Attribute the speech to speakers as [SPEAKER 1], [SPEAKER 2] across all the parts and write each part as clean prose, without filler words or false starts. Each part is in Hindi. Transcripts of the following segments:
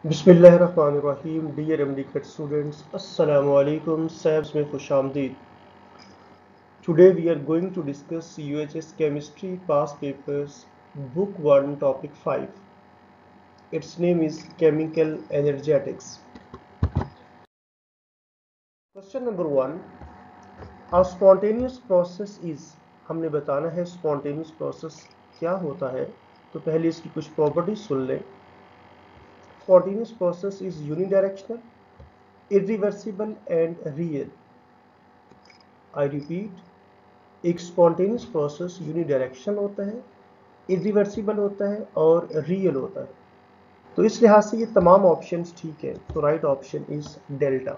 [SPEAKER 1] बिस्मिल्लाहिर्रहमानिर्रहीम। डियर एमडीकेट स्टूडेंट्स, अस्सलामु अलैकुम। सैब्स में खुशामदीद। Today we are going to discuss UHS chemistry past papers book 1 topic 5. It's name is chemical energetics. Question number 1, a spontaneous process is. हमने बताना है स्पॉन्टेनियस प्रोसेस क्या होता है। तो पहले इसकी कुछ प्रॉपर्टीज सुन लें। Spontaneous process is unidirectional, irreversible and real. I repeat, एक स्पॉन्टेनियस प्रोसेस यूनिडायरेक्शनल होता है, इरिवर्सिबल होता है और रियल होता है। तो इस लिहाज से ये तमाम ऑप्शंस ठीक है। तो right option is delta.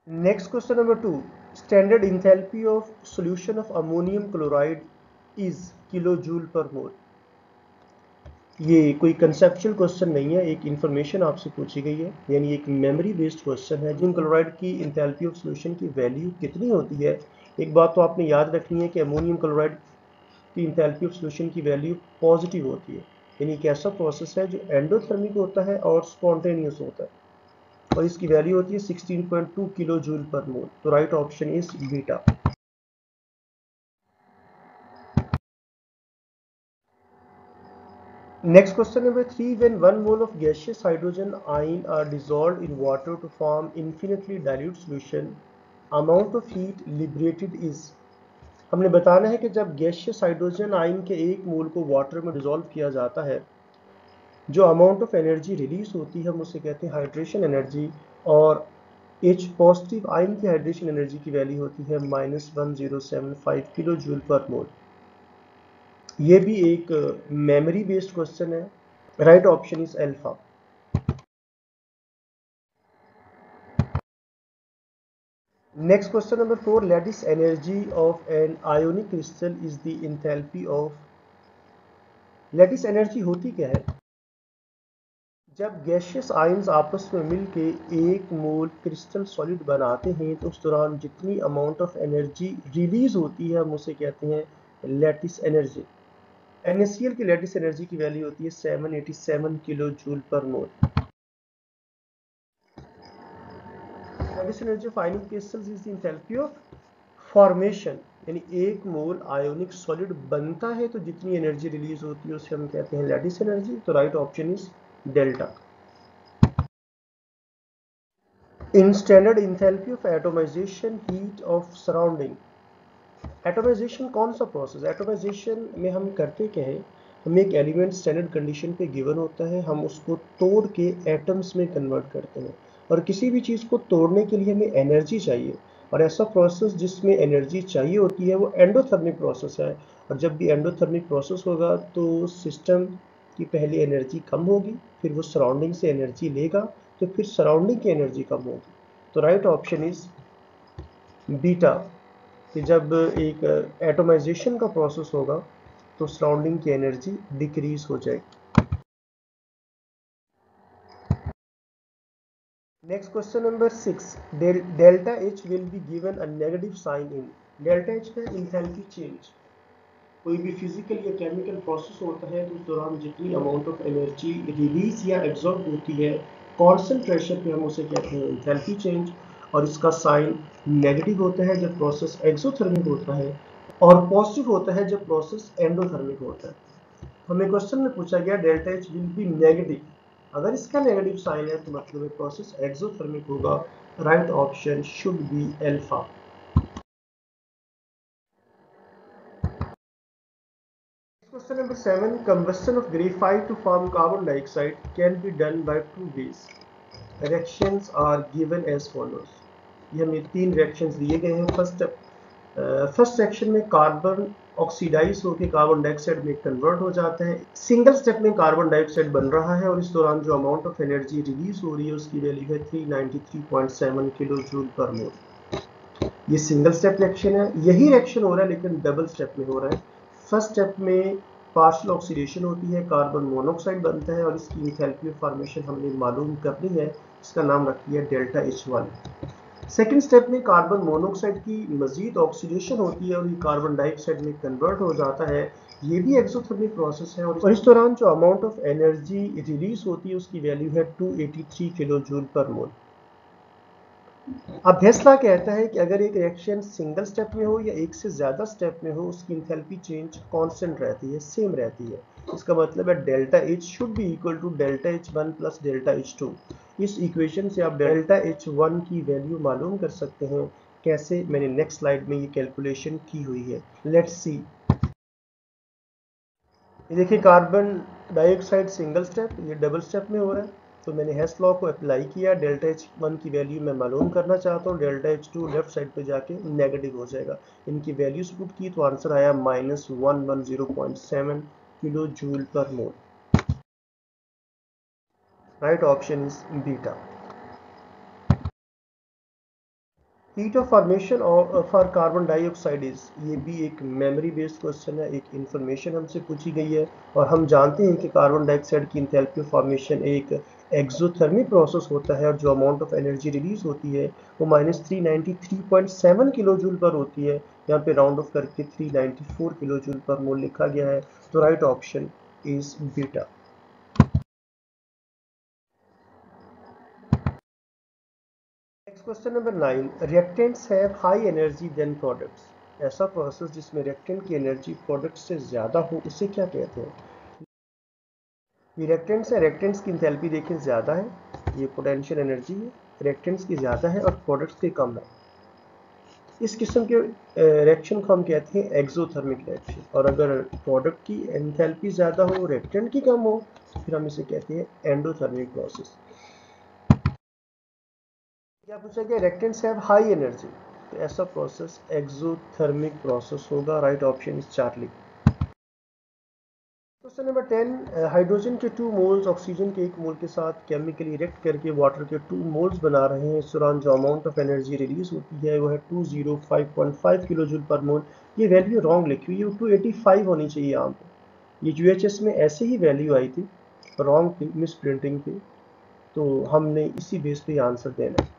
[SPEAKER 1] Next question number 2, standard enthalpy of solution of ammonium chloride is kilo joule per mole. ये कोई कंसेप्चुअल क्वेश्चन नहीं है, एक इंफॉर्मेशन आपसे पूछी गई है, यानी एक मेमोरी बेस्ड क्वेश्चन है। जिन क्लोराइड की इंथैल्पी ऑफ सॉल्यूशन की वैल्यू कितनी होती है। एक बात तो आपने याद रखनी है कि अमोनियम क्लोराइड की इंथैल्पी ऑफ सॉल्यूशन की वैल्यू पॉजिटिव होती है, यानी एक ऐसा प्रोसेस है जो एंडोथर्मिक होता है और स्पॉन्टेनियस होता है, और इसकी वैल्यू होती है 16.2 किलो जूल पर मोल। तो right option is beta. Next question number 3, when 1 mole of gaseous hydrogen ion are dissolved in water to form infinitely dilute solution, amount of heat liberated is। हमने बताना है कि जब गैसियस हाइड्रोजन आयन के एक मोल को वाटर में डिसॉल्व किया जाता है, जो अमाउंट ऑफ एनर्जी रिलीज होती है हम उसे कहते हैं हाइड्रेशन एनर्जी, और H पॉजिटिव आयन की हाइड्रेशन एनर्जी की वैल्यू होती है -1075 किलो जूल पर मोल। ये भी एक मेमोरी बेस्ड क्वेश्चन है। Right option is alpha. Next question number 4, lattice energy of an ionic crystal is the enthalpy of. Lattice energy होती क्या है? जब गैसियस आयंस आपस में मिलके एक मोल क्रिस्टल सॉलिड बनाते हैं तो उस दौरान जितनी अमाउंट ऑफ एनर्जी रिलीज होती है हम उसे कहते हैं लैटिस एनर्जी। NaCl की लैटिस एनर्जी की वैल्यू होती है 787 kilo joule per mole. Lattice energy of ionic crystals is the enthalpy of formation, यानी एक मोल आयोनिक सॉलिड बनता है तो जितनी एनर्जी रिलीज होती है उसे हम कहते हैं लैटिस एनर्जी। तो right option is delta. In standard enthalpy of atomisation heat of surrounding. Atomisation कौन सा प्रोसेस? एटोमाइजेशन में हम करते क्या है, हमें एक एलिमेंट स्टैंडर्ड कंडीशन पे गिवन होता है, हम उसको तोड़ के एटम्स में कन्वर्ट करते हैं, और किसी भी चीज़ को तोड़ने के लिए हमें एनर्जी चाहिए, और ऐसा प्रोसेस जिसमें एनर्जी चाहिए होती है वो एंडोथर्मिक प्रोसेस है। और जब भी एंडोथर्मिक प्रोसेस होगा तो सिस्टम की पहले एनर्जी कम होगी, फिर वो सराउंडिंग से एनर्जी लेगा, तो फिर सराउंडिंग की एनर्जी कम होगी। तो राइट ऑप्शन इज बीटा, कि जब एक एटोमाइजेशन का प्रोसेस होगा तो सराउंडिंग की एनर्जी डिक्रीज हो जाएगी। Next question number 6, delta H will be given a negative sign in. Delta H का इंथैल्पी चेंज। कोई भी फिजिकल या केमिकल प्रोसेस होता है तो उस दौरान जितनी अमाउंट ऑफ एनर्जी रिलीज या एब्जॉर्ब होती है कांस्टेंट प्रेशर पे हम उसे कहते हैं इंथैल्पी चेंज, और इसका साइन नेगेटिव होता है जब प्रोसेस एक्सोथर्मिक होता है, और पॉजिटिव होता है जब प्रोसेस एंडोथर्मिक होता है। हमें क्वेश्चन में पूछा गया delta H will B negative, अगर इसका नेगेटिव साइन है तो मतलब है प्रोसेस एक्सोथर्मिक होगा। Right option should be alpha. Question number 7, combustion of graphite to form carbon dioxide can be done by 2 ways. Reactions are given as follows. ये हमें 3 रिएक्शंस दिए गए हैं। फर्स्ट रिएक्शन में कार्बन ऑक्सीडाइज होकर कार्बन डाइऑक्साइड में कन्वर्ट हो जाता है। सिंगल स्टेप में कार्बन डाइऑक्साइड बन रहा है और इस दौरान जो अमाउंट ऑफ एनर्जी रिलीज हो रही है उसकी वैल्यू है 393.7 किलो जूल पर मोल। ये सिंगल स्टेप रिएक्शन है। यही रिएक्शन हो रहा है लेकिन डबल स्टेप में हो रहा है। फर्स्ट स्टेप में पार्शियल ऑक्सीडेशन होती है, कार्बन मोनोऑक्साइड बनता है, और इसकी इंथैल्पी ऑफ फॉर्मेशन हमने मालूम करनी है, इसका नाम रखी है डेल्टा H1। सेकेंड स्टेप में कार्बन मोनोऑक्साइड की मजीद ऑक्सीडेशन होती है और ये कार्बन डाइऑक्साइड में कन्वर्ट हो जाता है, ये भी एक्सोथर्मिक प्रोसेस है और इस दौरान जो अमाउंट ऑफ एनर्जी रिलीज होती है उसकी वैल्यू है 283 किलो जूल पर मोल। अब फैसला कहता है कि अगर एक रिएक्शन सिंगल स्टेप में हो या एक से ज़्यादा स्टेप में हो उसकी इंथैल्पी चेंज कांस्टेंट रहती है, सेम रहती है। इसका मतलब है delta H should be equal to delta H one plus delta H two. इस इक्वेशन से आप डेल्टा एच वन की वैल्यू मालूम कर सकते हैं। कैसे? मैंने नेक्स्ट स्लाइड में ये कैलकुलेशन की हुई है। Let's see. ये देखिए कार्बन डाइऑक्साइड सिंगल स्टेप, ये डबल स्टेप में हो रहा है। तो मैंने हेस लॉ को अप्लाई किया। डेल्टा एच वन की वैल्यू मैं मालूम करना चाहता हूँ। Delta H to left side पे जाके नेगेटिव हो जाएगा। इनकी वैल्यूज पुट की तो आंसर आया -110.7 kilo joule per mole. Right option is beta. Heat of formation for carbon dioxide is, ये भी एक मेमोरी बेस्ड क्वेश्चन है, एक इंफॉर्मेशन हमसे पूछी गई है। और हम जानते हैं कि कार्बन डाइऑक्साइड की इंथैल्पी फॉर्मेशन एक एक्सोथर्मिक प्रोसेस होता है और जो अमाउंट ऑफ एनर्जी रिलीज होती है वो -393.7 किलो जूल पर होती है। यहाँ पे राउंड ऑफ करके 394 किलो जूल पर मोल लिखा गया है। तो right option is beta. Next question number 9, reactants have high energy than products. ऐसा प्रोसेस जिसमें रिएक्टेंट की एनर्जी प्रोडक्ट से ज़्यादा हो उसे क्या कहते हैं? ये रिएक्टेंट्स है, रिएक्टेंट्स की इंथैल्पी देखिए ज़्यादा है, ये पोटेंशियल एनर्जी है, रिएक्टेंट्स की ज़्यादा है और प्रोडक्ट्स की कम है। इस किस्म के रिएक्शन को हम कहते हैं एक्सोथर्मिक रिएक्शन। और अगर प्रोडक्ट की एंथैल्पी ज़्यादा हो, रिएक्टेंट की कम हो, तो फिर हम इसे कहते हैं एंडोथर्मिक प्रोसेस। क्या पूछा गया? रिएक्टेंट्स हैव हाई एनर्जी, तो ऐसा प्रोसेस एक्सोथर्मिक प्रोसेस होगा। Right option is Charlie. Question number 10, hydrogen के 2 मोल्स ऑक्सीजन के 1 मोल के साथ केमिकली रिएक्ट करके वाटर के 2 मोल्स बना रहे हैं। इस दौरान जो अमाउंट ऑफ एनर्जी रिलीज होती है वो है 205.5 किलो जूल पर मोल। ये वैल्यू रॉन्ग लिखी हुई है, 285 होनी चाहिए यहाँ पे। ये यूएचएस में ऐसे ही वैल्यू आई थी, रॉन्ग थी, मिस प्रिंटिंग थी, तो हमने इसी बेस पे आंसर देना है।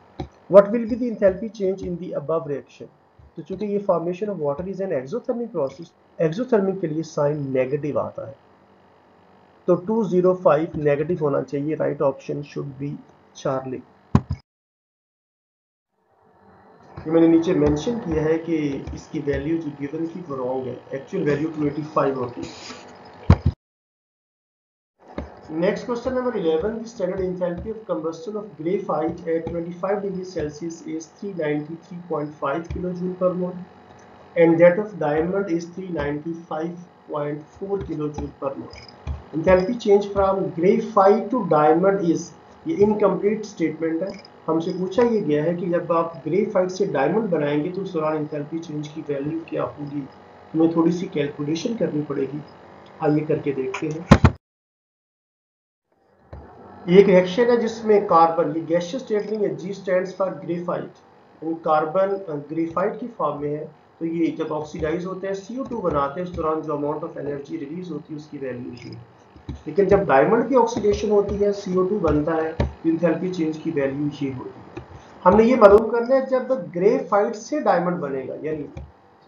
[SPEAKER 1] What will be the enthalpy change in the above reaction? तो चूंकि ये formation of water is an exothermic process, exothermic के लिए साइन नेगेटिव आता है, तो 205 नेगेटिव होना चाहिए। Right option should B Charlie. ये मैंने नीचे मेंशन किया है कि इसकी वैल्यू जो गिवन थी वो रॉन्ग है, एक्चुअल वैल्यू 285 होती है। Next question number 11, the standard enthalpy of combustion of graphite at 25 degrees Celsius is 393.5 kilojoule per mole and that of diamond is 395.4 kilojoule per mole. Enthalpy change from graphite to diamond is, ये इनकम्प्लीट स्टेटमेंट है। हमसे पूछा ये गया है कि जब आप ग्रेफाइट से डायमंड बनाएंगे तो उस दौरान इंथैल्पी चेंज की वैल्यू क्या होगी। हमें थोड़ी सी कैलकुलेशन करनी पड़ेगी, आइए करके देखते हैं। एक रिएक्शन है जिसमें कार्बन, ये गैसियस स्टेट नहीं है, G stands for graphite, carbon graphite की फॉर्म में है। तो ये जब ऑक्सीडाइज होते हैं CO2 बनाते हैं, इस दौरान जो अमाउंट ऑफ एनर्जी रिलीज होती है उसकी वैल्यू ये। लेकिन जब डायमंड की ऑक्सीडेशन होती है, CO2 बनता है, तो इंथैल्पी चेंज की वैल्यू ये होती है। हमने ये मालूम करना है जब ग्रेफाइट से डायमंड बनेगा, यानी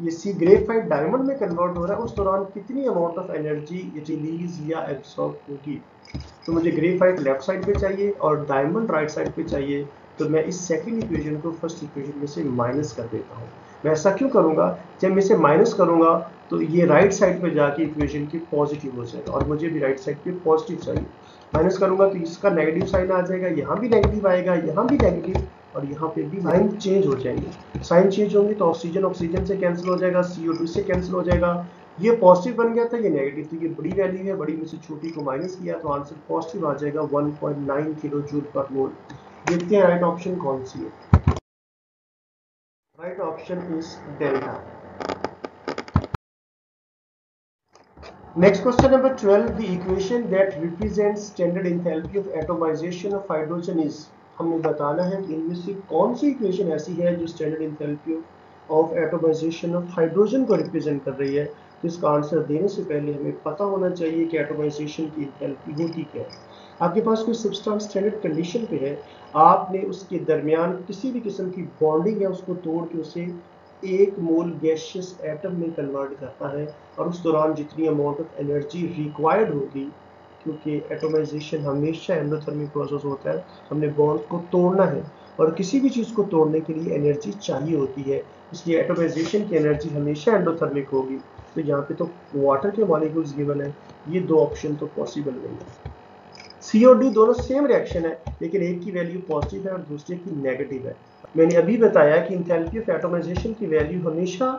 [SPEAKER 1] ये सी ग्रेफाइट डायमंड में कन्वर्ट हो रहा है, उस दौरान कितनी अमाउंट ऑफ एनर्जी रिलीज या एब्सॉर्ब होगी। तो मुझे ग्रेफाइट लेफ्ट साइड पे चाहिए और डायमंड राइट साइड पे चाहिए, तो मैं इस सेकंड इक्वेशन को फर्स्ट इक्वेशन में से माइनस कर देता हूँ। मैं ऐसा क्यों करूँगा? जब मैं इसे माइनस करूँगा तो ये राइट साइड पे जाके इक्वेशन के पॉजिटिव हो जाएगा और मुझे भी राइट साइड पे पॉजिटिव चाहिए। माइनस करूँगा तो इसका नेगेटिव साइन आ जाएगा, यहाँ भी नेगेटिव आएगा, यहाँ भी नेगेटिव, और यहाँ पे भी साइन चेंज हो जाएंगे। साइन चेंज होंगे तो ऑक्सीजन ऑक्सीजन से कैंसिल हो जाएगा, CO2 से कैंसिल हो जाएगा। ये पॉजिटिव बन गया था, ये नेगेटिव, तो ये बड़ी वैल्यू है, बड़ी में से छोटी को माइनस किया तो आंसर पॉजिटिव आ जाएगा 1.9 किलो जूल पर मोल। देखते हैं राइट ऑप्शन कौन सी है। Right option is delta. Next question number 12, the equation that represents standard enthalpy of atomization of hydrogen is. हमें बताना है कि इनमें से कौन सी इक्वेशन ऐसी है जो standard enthalpy of atomization of hydrogen को रिप्रेजेंट कर रही है। तो इसका आंसर देने से पहले हमें पता होना चाहिए कि एटोमाइजेशन की एंथैल्पी होती क्या है। आपके पास कोई सब्सटेंस स्टैंडर्ड कंडीशन पे है, आपने उसके दरमियान किसी भी किस्म की बॉन्डिंग है उसको तोड़ के उसे 1 मोल गैसियस एटम में कन्वर्ट करता है और उस दौरान जितनी अमाउंट ऑफ एनर्जी रिक्वायर्ड होगी, क्योंकि एटोमाइजेशन हमेशा एंडोथर्मिक प्रोसेस होता है, हमने बॉन्ड को तोड़ना है और किसी भी चीज़ को तोड़ने के लिए एनर्जी चाहिए होती है, इसलिए एटोमाइजेशन की एनर्जी हमेशा एंडोथर्मिक होगी। तो यहाँ पे तो वाटर के मॉलिक्यूल्स गिवन है, ये 2 ऑप्शन तो पॉसिबल नहीं है। सी और डी दोनों सेम रिएक्शन है, लेकिन एक की वैल्यू पॉजिटिव है और दूसरे की नेगेटिव है। मैंने अभी बताया कि इंथैल्पी ऑफ एटोमाइजेशन की वैल्यू हमेशा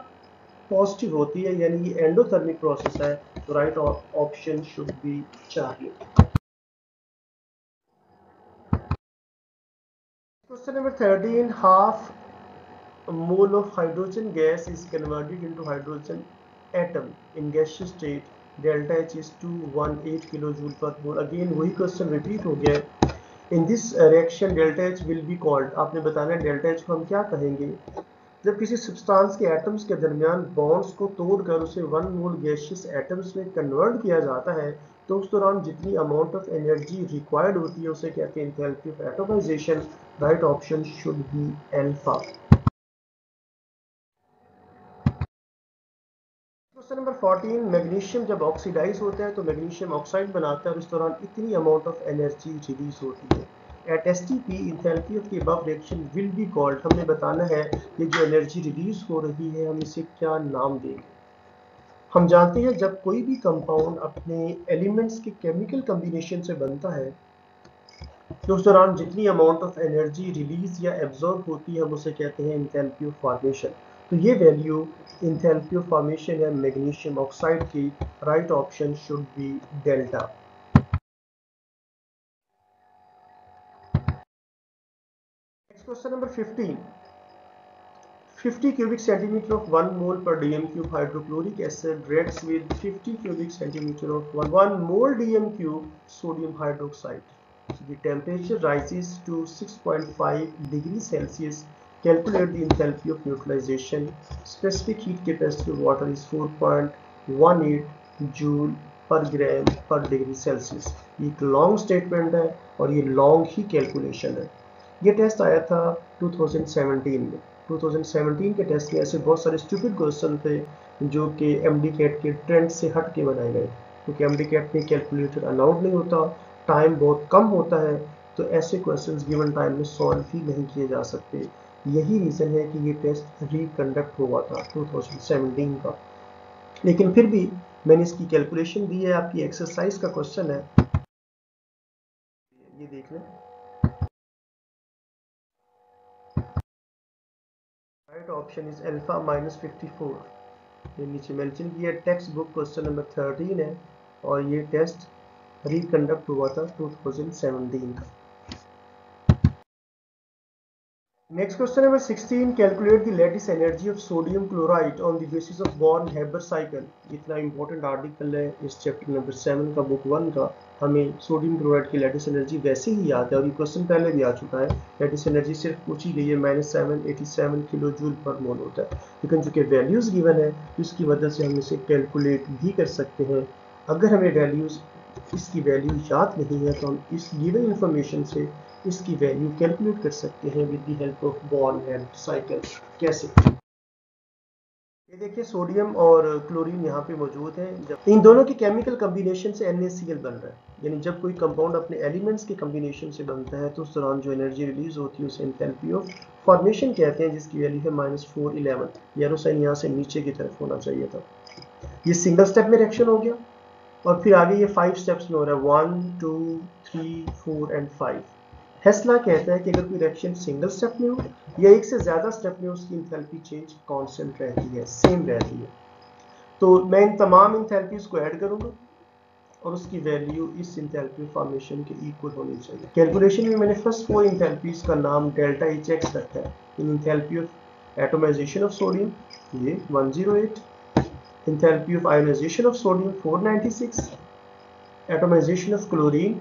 [SPEAKER 1] पॉजिटिव होती है, यानी ये एंडोथर्मिक प्रोसेस है, तो right option should B Charlie. Question number 13, half a mole of hydrogen gas is converted into hydrogen atom in gaseous state. Delta H is 218 kilojoule per mole. Again वही क्वेश्चन रिपीट हो गया है. In this reaction delta H will be called. आपने बताना है delta H को हम क्या कहेंगे. जब किसी सब्सटेंस के एटम्स के दरमियान बॉन्ड्स को तोड़कर उसे 1 मोल गैसियस एटम्स में कन्वर्ट किया जाता है, तो उस दौरान जितनी अमाउंट ऑफ एनर्जी रिक्वायर्ड होती है उसे कहते हैं enthalpy of atomization. Right option should be alpha. Question number 14, magnesium जब ऑक्सीडाइज होता है तो मैग्नीशियम ऑक्साइड बनाता है और इस दौरान इतनी अमाउंट ऑफ एनर्जी रिलीज होती है. At STP enthalpy of the above reaction will be called. हमने बताना है ये जो एनर्जी रिलीज हो रही है हम इसे क्या नाम देंगे. हम जानते हैं जब कोई भी कंपाउंड अपने एलिमेंट्स के केमिकल कॉम्बिनेशन से बनता है तो उस दौरान जितनी अमाउंट ऑफ एनर्जी रिलीज या एब्जॉर्ब होती है हम उसे कहते हैं इंथैल्पी ऑफ फॉर्मेशन. तो ये वैल्यू इंथैल्पी ऑफ फॉर्मेशन है मैग्नीशियम ऑक्साइड की. Right option should B delta. Next question number 15, 50 cubic centimeter of 1 mole per dm cube hydrochloric acid reacts with 50 cubic centimeter of 1 mole dm cube sodium hydroxide. So the temperature rises to 6.5 degrees Celsius. Calculate the enthalpy of neutralization. Specific heat capacity of water is 4.18 joule per gram per degree Celsius. एक लॉन्ग स्टेटमेंट है और ये लॉन्ग ही कैलकुलेशन है. ये टेस्ट आया था 2017 में. 2017 के टेस्ट में ऐसे बहुत सारे स्टूपिड क्वेश्चन थे जो कि एमडीकैट के ट्रेंड से हट के बनाए गए, क्योंकि एमडीकैट में कैलकुलेटर अलाउड नहीं होता, टाइम बहुत कम होता है, तो ऐसे क्वेश्चंस गिवन टाइम में सॉल्व ही नहीं किए जा सकते. यही रीज़न है कि ये टेस्ट रिकंडक्ट हुआ था 2017 का. लेकिन फिर भी मैंने इसकी कैलकुलेशन दी है, आपकी एक्सरसाइज का क्वेश्चन है, ये देख लें. Right option is alpha -54. ये नीचे मेंशन किया. टेक्स्ट बुक क्वेश्चन नंबर 13 है और ये टेस्ट रिकंडक्ट हुआ था 2017 का. Next question number 16, calculate the lattice energy of sodium chloride on the basis of born-Haber cycle. इतना इंपॉर्टेंट आर्टिकल है इस चैप्टर नंबर 7 का, बुक 1 का. हमें सोडियम क्लोराइड की लेटिस एनर्जी वैसे ही याद है और ये क्वेश्चन पहले भी आ चुका है. लेटिस एनर्जी सिर्फ पूछी गई है, -787 किलो जूल पर मोल होता है, लेकिन चूंकि वैल्यूज गिवन है इसकी वजह से हम इसे कैलकुलेट भी कर सकते हैं. अगर हमें वैल्यूज इसकी वैल्यू याद नहीं है तो हम इस गिवन इंफॉर्मेशन से इसकी वैल्यू कैलकुलेट कर सकते हैं with the help of born-Haber cycle. कैसे? ये देखिए सोडियम और क्लोरीन यहाँ पे मौजूद है. जब इन दोनों के केमिकल कॉम्बिनेशन से NaCl बन रहा है, यानी जब कोई कंपाउंड अपने एलिमेंट्स के कॉम्बिनेशन से बनता है तो उस दौरान जो एनर्जी रिलीज होती है उसे एंथैल्पी ऑफ फॉर्मेशन कहते हैं, जिसकी वैल्यू है -411. एरो साइन यहाँ से नीचे की तरफ होना चाहिए था. ये सिंगल स्टेप में रिएक्शन हो गया और फिर आगे ये 5 स्टेप्स में हो रहा है, 1 2 3 4 एंड 5. हेस्ला कहता है कि अगर कोई रिएक्शन सिंगल स्टेप में हो या एक से ज़्यादा स्टेप में, उसकी इंथैल्पी चेंज कांस्टेंट रहती है, सेम रहती है. तो मैं इन तमाम इंथैल्पीज को ऐड करूंगा और उसकी वैल्यू इस इंथैल्पी फॉर्मेशन के इक्वल होनी चाहिए. कैलकुलेशन में मैंने फर्स्ट 4 इंथैल्पीज का नाम डेल्टा HX रखा है. इन enthalpy of atomization of sodium ये 108, enthalpy of ionization of sodium 496, atomization of chlorine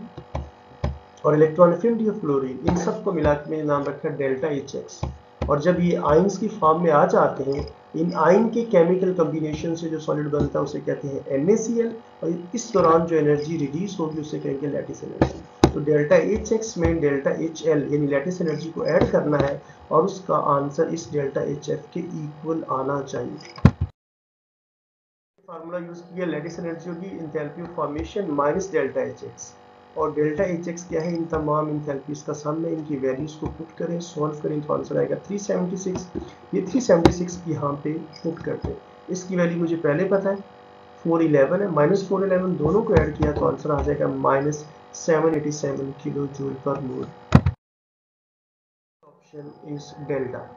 [SPEAKER 1] और इलेक्ट्रॉन एफिनिटी ऑफ क्लोरीन, इन सब को मिला के मैंने नाम रखा डेल्टा HX. और जब ये आयंस की फॉर्म में आ जाते हैं इन आयन के केमिकल कम्बिनेशन से जो सॉलिड बनता है उसे कहते हैं NaCl, और इस दौरान जो एनर्जी रिलीज होगी उसे कहेंगे लैटिस एनर्जी। तो डेल्टा HX में डेल्टा HL यानी लैटिस एनर्जी को ऐड करना है और उसका आंसर इस डेल्टा HF के इक्वल आना चाहिए। फार्मूला यूज किया, लैटिस एनर्जी होगी enthalpy of formation minus delta HX, और डेल्टा HX क्या है, इन तमाम इंथैल्पीज का सम है, इनकी वैल्यूज को पुट करें, सॉल्व करें तो आंसर आएगा 376। ये 376 यहाँ पे पुट करते हैं, इसकी वैल्यू मुझे पहले पता है 411 है, माइनस 411 दोनों को ऐड किया तो आंसर आ जाएगा minus 787 kilo joule per mole. Option is delta.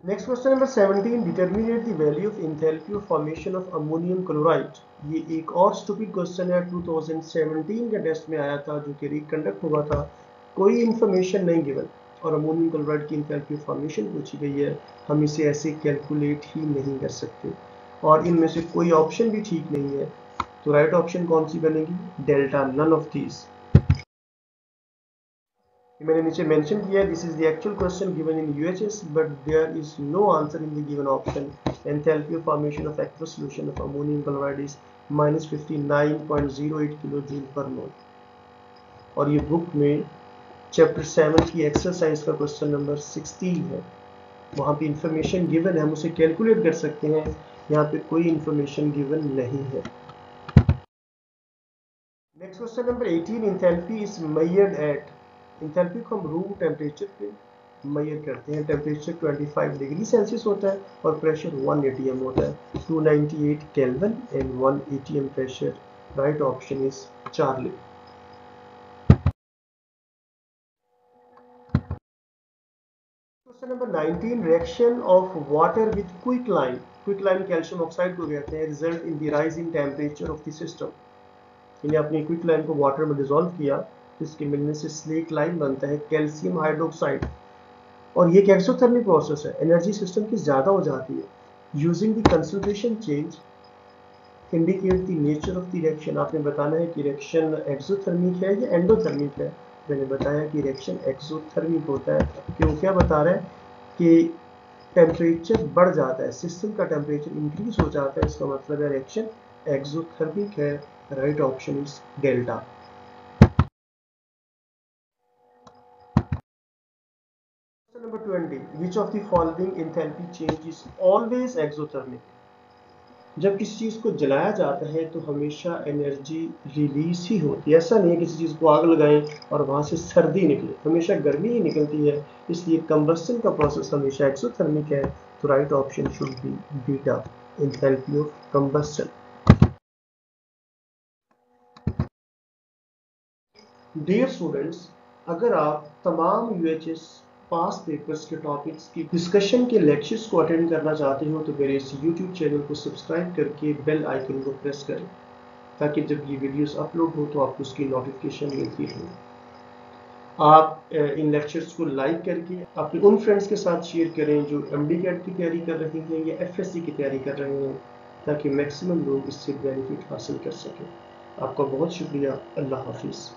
[SPEAKER 1] Next question number 17, determinate the value of enthalpy of formation of ammonium chloride. ये एक और स्टूपिड क्वेश्चन है, 2017 के टेस्ट में आया था, जो कि रिकंडक्ट हुआ था, कोई इंफॉर्मेशन नहीं गिवन और अमोनियम क्लोराइड की एंथैल्पी ऑफ फॉर्मेशन पूछी गई है। हम इसे ऐसे कैलकुलेट ही नहीं कर सकते और इनमें से कोई ऑप्शन भी ठीक नहीं है, तो राइट ऑप्शन कौन सी बनेगी, डेल्टा, नन ऑफ दीज। मैंने नीचे मेंशन किया, this is the actual question given in UHS, but there is no answer in the given option. Enthalpy of formation of aqueous solution of ammonium chloride is -59.08 kilo joule per mole. और ये बुक में चैप्टर 7 की एक्सरसाइज का क्वेश्चन नंबर 16 है, वहाँ पे इंफॉर्मेशन गिवन है, हम उसे कैलकुलेट कर सकते हैं, यहाँ पे कोई इंफॉर्मेशन गिवन नहीं है। Next question number 18, enthalpy is measured eight. Enthalpy को हम रूम टेम्परेचर पे मेजर करते हैं, टेम्परेचर 25 डिग्री सेल्सियस होता है और प्रेशर 1 atm होता है, 298 kelvin and 1 atm pressure. Right option is Charlie. Question number 19, reaction of water with quicklime. Quicklime calcium oxide को कहते हैं, result in the rise in temperature of the system. इन्हें अपनी क्विकलाइम को वाटर में डिसॉल्व किया, जिसके मिलने से स्लेट लाइम बनता है, कैल्शियम हाइड्रोक्साइड, और ये एक एक्सोथर्मिक प्रोसेस है, एनर्जी सिस्टम की ज्यादा हो जाती है। Using the concentration change indicate the nature of the reaction. आपने बताना है कि रिएक्शन एक्सोथर्मिक है या एंडोथर्मिक है। मैंने बताया कि रिएक्शन एक्सोथर्मिक होता है, क्यों, क्या बता रहा है कि टेम्परेचर बढ़ जाता है, सिस्टम का टेम्परेचर इंक्रीज हो जाता है, इसका मतलब है रिएक्शन एक्सोथर्मिक है। Right option is delta. Number 20, which of the following enthalpy change is always exothermic। जब किसी चीज को जलाया जाता है तो हमेशा एनर्जी रिलीज ही होती है, ऐसा नहीं है किसी चीज को आग लगाएं और वहां से सर्दी निकले, हमेशा गर्मी ही निकलती है, इसलिए कंबस्शन का प्रोसेस हमेशा एक्सोथर्मिक है। तो right option should be beta, enthalpy of combustion. Dear students, अगर आप तमाम UHS पास पेपर्स के टॉपिक्स की डिस्कशन के लेक्चर्स को अटेंड करना चाहते हो तो मेरे इस YouTube चैनल को सब्सक्राइब करके बेल आइकन को प्रेस करें, ताकि जब ये वीडियोस अपलोड हो तो आपको उसकी नोटिफिकेशन मिलती रहे। आप इन लेक्चर्स को लाइक करके अपने उन फ्रेंड्स के साथ शेयर करें जो MD-CAT की तैयारी कर रहे हैं या FSC की तैयारी कर रहे हैं, ताकि मैक्सिमम लोग इससे बेनिफिट हासिल कर सकें। आपका बहुत शुक्रिया। अल्लाह हाफिज़।